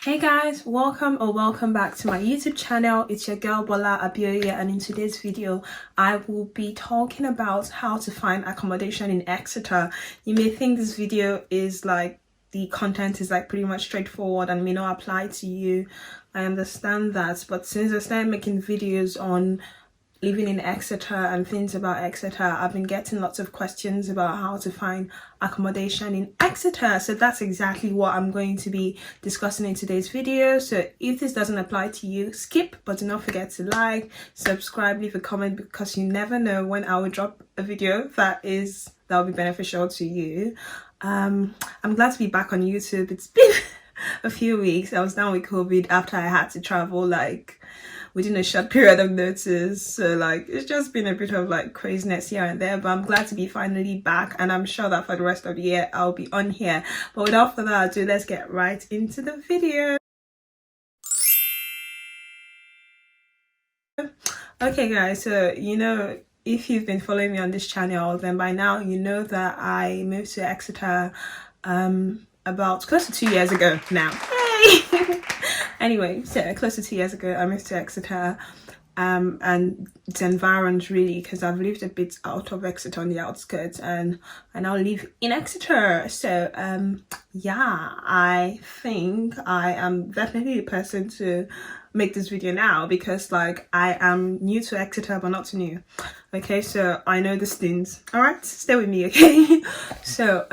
Hey guys, welcome back to my YouTube channel. It's your girl Bola Abioye, and in today's video I will be talking about how to find accommodation in Exeter. You may think this video is like the content is like pretty much straightforward and may not apply to you. I understand that, but since I started making videos on living in Exeter and things about Exeter, I've been getting lots of questions about how to find accommodation in Exeter. So that's exactly what I'm going to be discussing in today's video. So if this doesn't apply to you, skip, but do not forget to like, subscribe, leave a comment, because you never know when I will drop a video that will be beneficial to you. I'm glad to be back on YouTube. It's been a few weeks. I was down with COVID after I had to travel like within a short period of notice, so like it's just been a bit of like craziness here and there, but I'm glad to be finally back, and I'm sure that for the rest of the year I'll be on here. But without further ado, let's get right into the video. Okay guys, so if you've been following me on this channel, then by now you know that I moved to Exeter about close to 2 years ago now. Hey! Anyway, so close to 2 years ago I moved to Exeter, and it's environs really, because I've lived a bit out of Exeter on the outskirts, and I now live in Exeter. So yeah, I think I am definitely the person to make this video now, because like I am new to Exeter but not too new. Okay, so I know these things. All right, stay with me, okay? So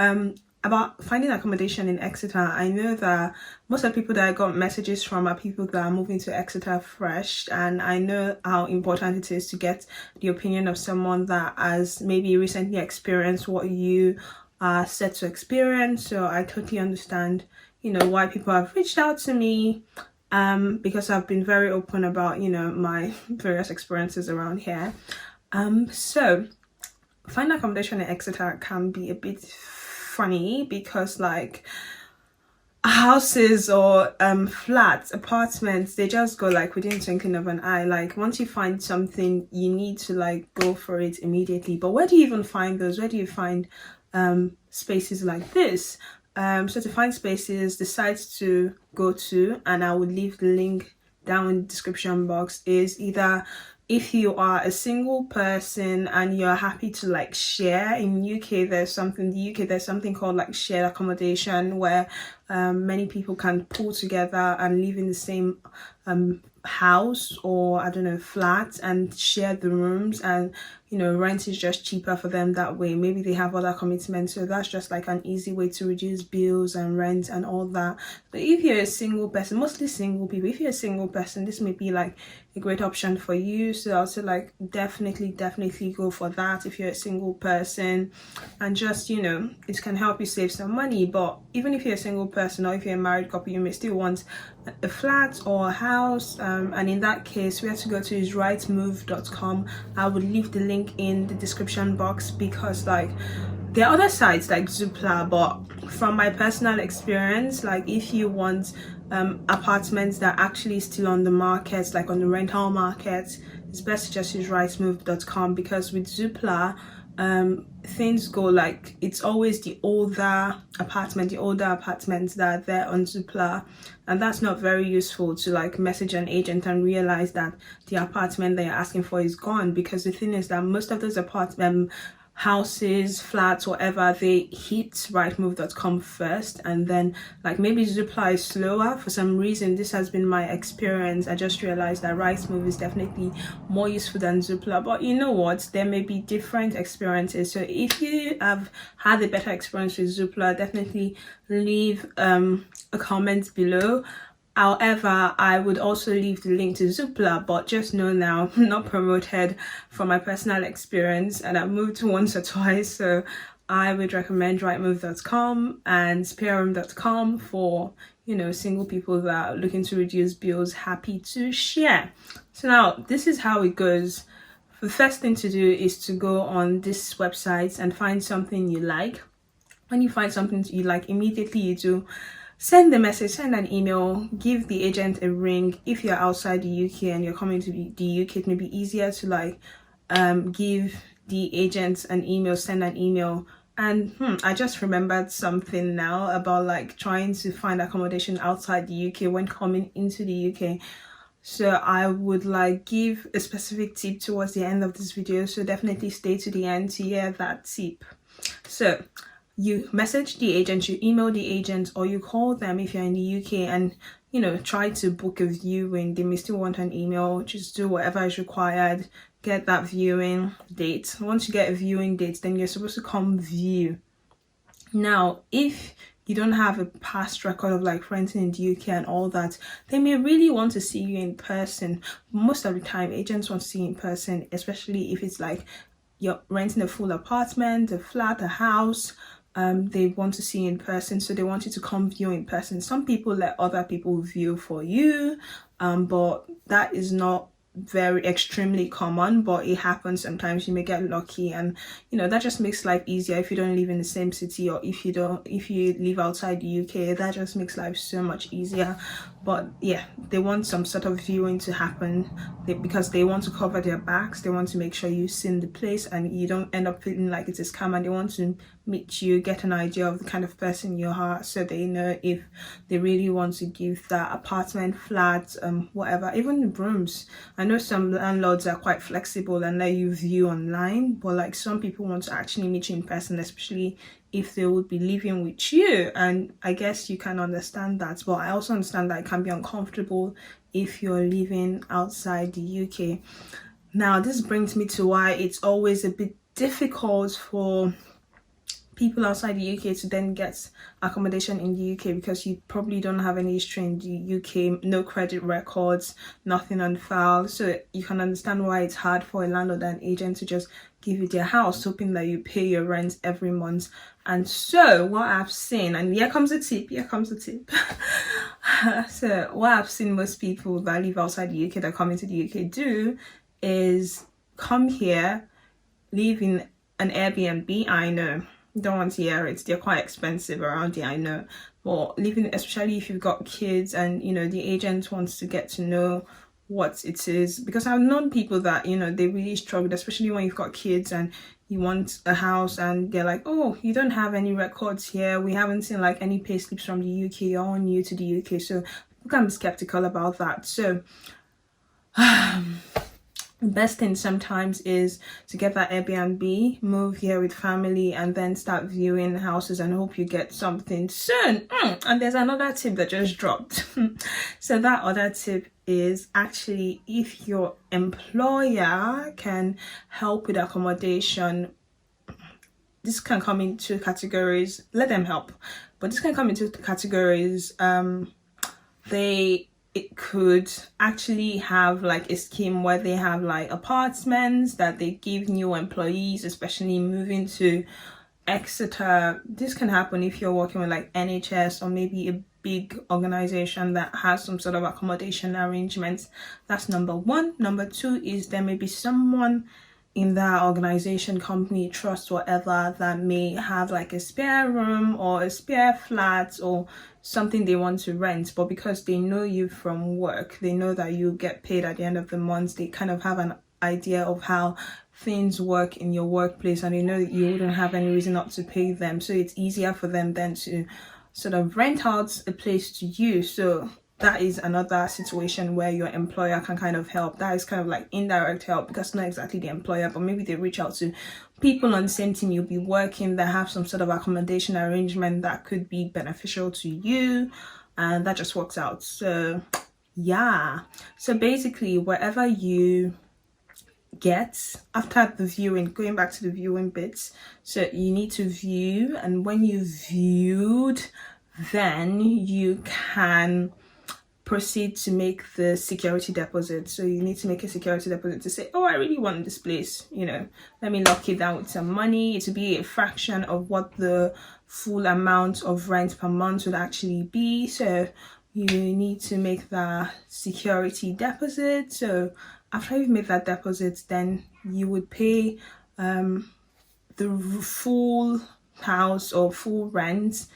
about finding accommodation in Exeter, I know that most of the people that I got messages from are people that are moving to Exeter fresh, and I know how important it is to get the opinion of someone that has maybe recently experienced what you are set to experience. So I totally understand, why people have reached out to me, because I've been very open about, my various experiences around here. So finding accommodation in Exeter can be a bit funny, because like houses or flats, apartments, they just go like within twinkling of an eye. Like once you find something, you need to like go for it immediately. But where do you even find those? Where do you find spaces like this? So to find spaces, the sites to go to, and I will leave the link down in the description box, is either if you are a single person and you're happy to like share. In the UK there's something called like shared accommodation, where many people can pull together and live in the same house, or I don't know, flat, and share the rooms, and rent is just cheaper for them that way. Maybe they have other commitments, so that's just like an easy way to reduce bills and rent and all that. But if you're a single person, mostly single people, if you're a single person, this may be like a great option for you. So I'll say like definitely go for that if you're a single person, and just it can help you save some money. But even if you're a single person, or if you're a married couple, you may still want a flat or a house, and in that case where to go to is rightmove.com. I would leave the link in the description box, because like there are other sites like Zoopla, but from my personal experience, like if you want apartments that are actually still on the market, like on the rental market, it's best to just use rightmove.com, because with Zoopla things go like it's always the older apartments that are there on Zoopla, and that's not very useful to like message an agent and realize that the apartment that you're asking for is gone. Because the thing is that most of those houses, flats, whatever, they hit rightmove.com first, and then like maybe Zoopla is slower for some reason. This has been my experience. I just realized that rightmove is definitely more useful than Zoopla, but you know what, there may be different experiences. So if you have had a better experience with Zoopla, definitely leave a comment below. However, I would also leave the link to Zoopla, but just know now, not promoted, from my personal experience, and I've moved once or twice, so I would recommend rightmove.com and spareroom.com for single people that are looking to reduce bills, happy to share. So now this is how it goes. The first thing to do is to go on this website and find something you like. When you find something you like, immediately you do send the message, send an email, give the agent a ring. If you're outside the UK and you're coming to the UK, it may be easier to like give the agent an email, send an email And I just remembered something now about like trying to find accommodation outside the UK when coming into the UK. So I would like give a specific tip towards the end of this video, so definitely stay to the end to hear that tip. So you message the agent, you email the agent, or you call them if you're in the UK, and try to book a viewing. They may still want an email. Just do whatever is required, get that viewing date. Once you get a viewing date, then you're supposed to come view. Now if you don't have a past record of like renting in the UK and all that, they may really want to see you in person. Most of the time agents want to see you in person, especially if it's like you're renting a full apartment, a flat, a house. They want to see you in person, so they want you to come view in person. Some people let other people view for you, but that is not very extremely common, but it happens sometimes. You may get lucky, and that just makes life easier. If you don't live in the same city, or if you live outside the UK, that just makes life so much easier. But yeah, they want some sort of viewing to happen, because they want to cover their backs. They want to make sure you've seen the place and you don't end up feeling like it's a scam, and they want to meet you, get an idea of the kind of person you are, so they know if they really want to give that apartment, flat, whatever, even rooms. I know some landlords are quite flexible and let you view online, but like some people want to actually meet you in person, especially if they would be living with you. And I guess you can understand that, but I also understand that it can be uncomfortable if you're living outside the UK. Now this brings me to why it's always a bit difficult for people outside the UK to then get accommodation in the UK, because you probably don't have any history in the UK, no credit records, nothing on file. So you can understand why it's hard for a landlord and agent to just give you their house, hoping that you pay your rent every month. And so what I've seen, and here comes a tip. So what I've seen most people that live outside the UK that come into the UK do is come here, live in an Airbnb. I know, don't want to hear it, they're quite expensive around here, I know, but living, especially if you've got kids and the agent wants to get to know what it is, because I've known people that they really struggled, especially when you've got kids and you want a house and they're like, oh, you don't have any records here, we haven't seen like any pay slips from the UK, you're all new to the UK, so people can be skeptical about that. So the best thing sometimes is to get that Airbnb, move here with family, and then start viewing houses and hope you get something soon. And there's another tip that just dropped. So that other tip is actually, if your employer can help with accommodation, this can come in two categories. Let them help, but this can come into categories. It could actually have like a scheme where they have like apartments that they give new employees, especially moving to Exeter. This can happen if you're working with like NHS or maybe a big organization that has some sort of accommodation arrangements. That's number one. Number two is there may be someone in that organization, company, trust, whatever, that may have like a spare room or a spare flat or something they want to rent, but because they know you from work, they know that you get paid at the end of the month, they kind of have an idea of how things work in your workplace, and they know that you wouldn't have any reason not to pay them, so it's easier for them then to sort of rent out a place to you. So that is another situation where your employer can kind of help. That is kind of like indirect help, because not exactly the employer, but maybe they reach out to people on the same team you'll be working that have some sort of accommodation arrangement that could be beneficial to you, and that just works out. So yeah, so basically wherever you get after the viewing, going back to the viewing bits, so you need to view, and when you viewed, then you can proceed to make the security deposit. So you need to make a security deposit to say, oh, I really want this place, let me lock it down with some money. It would be a fraction of what the full amount of rent per month would actually be. So you need to make the security deposit. So after you've made that deposit, then you would pay the full house or full rent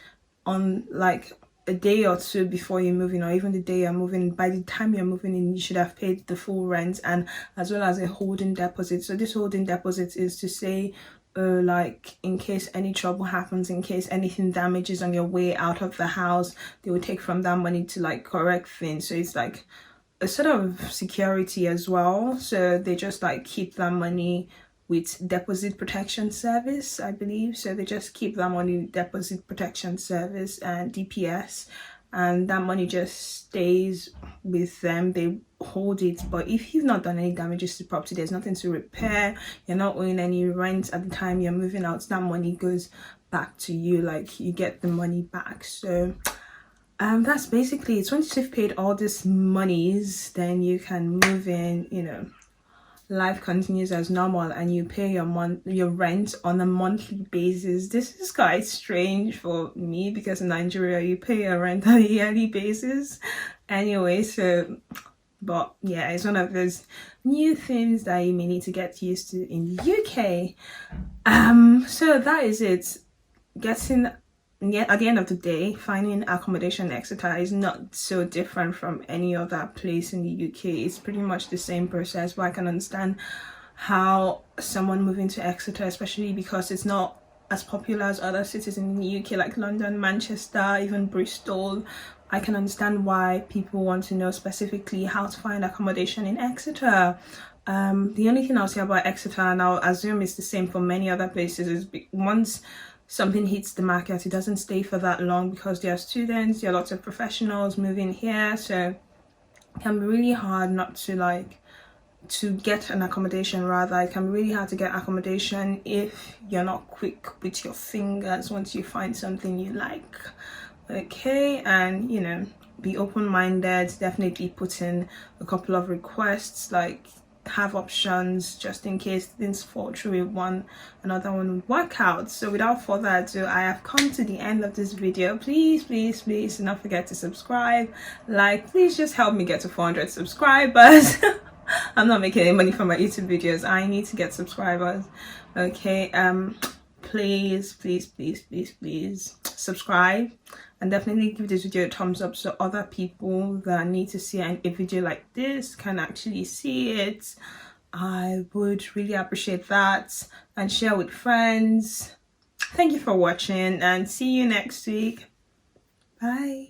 on like a day or two before you're moving, or even the day you're moving. By the time you're moving in, you should have paid the full rent, and as well as a holding deposit. So this holding deposit is to say, like in case any trouble happens, in case anything damages on your way out of the house, they will take from that money to like correct things. So it's like a sort of security as well. So they just like keep that money with deposit protection service, I believe. So they just keep that money with deposit protection service and DPS, and that money just stays with them. They hold it. But if you've not done any damages to property, there's nothing to repair, you're not owing any rent at the time you're moving out, that money goes back to you, like you get the money back. So that's basically it. Once you've paid all these monies, then you can move in, you know, life continues as normal, and you pay your rent on a monthly basis. This is quite strange for me because in Nigeria you pay your rent on a yearly basis anyway. So but yeah, it's one of those new things that you may need to get used to in the UK. So that is it. Getting, yeah, at the end of the day, finding accommodation in Exeter is not so different from any other place in the UK. It's pretty much the same process, but I can understand how someone moving to Exeter, especially because it's not as popular as other cities in the UK like London, Manchester, even Bristol. I can understand why people want to know specifically how to find accommodation in Exeter. The only thing I'll say about Exeter, and I'll assume it's the same for many other places, is once something hits the market, it doesn't stay for that long because there are students, there are lots of professionals moving here, so it can be really hard not to like to get an accommodation. Rather, it can be really hard to get accommodation if you're not quick with your fingers once you find something you like. Okay, and you know, be open-minded, definitely put in a couple of requests, like have options just in case things fall through with one, another one would work out. So without further ado, I have come to the end of this video. Please do not forget to subscribe, like, please just help me get to 400 subscribers. I'm not making any money from my YouTube videos, I need to get subscribers. Okay, please subscribe, and definitely give this video a thumbs up so other people that need to see a video like this can actually see it. I would really appreciate that, and share with friends. Thank you for watching, and see you next week. Bye.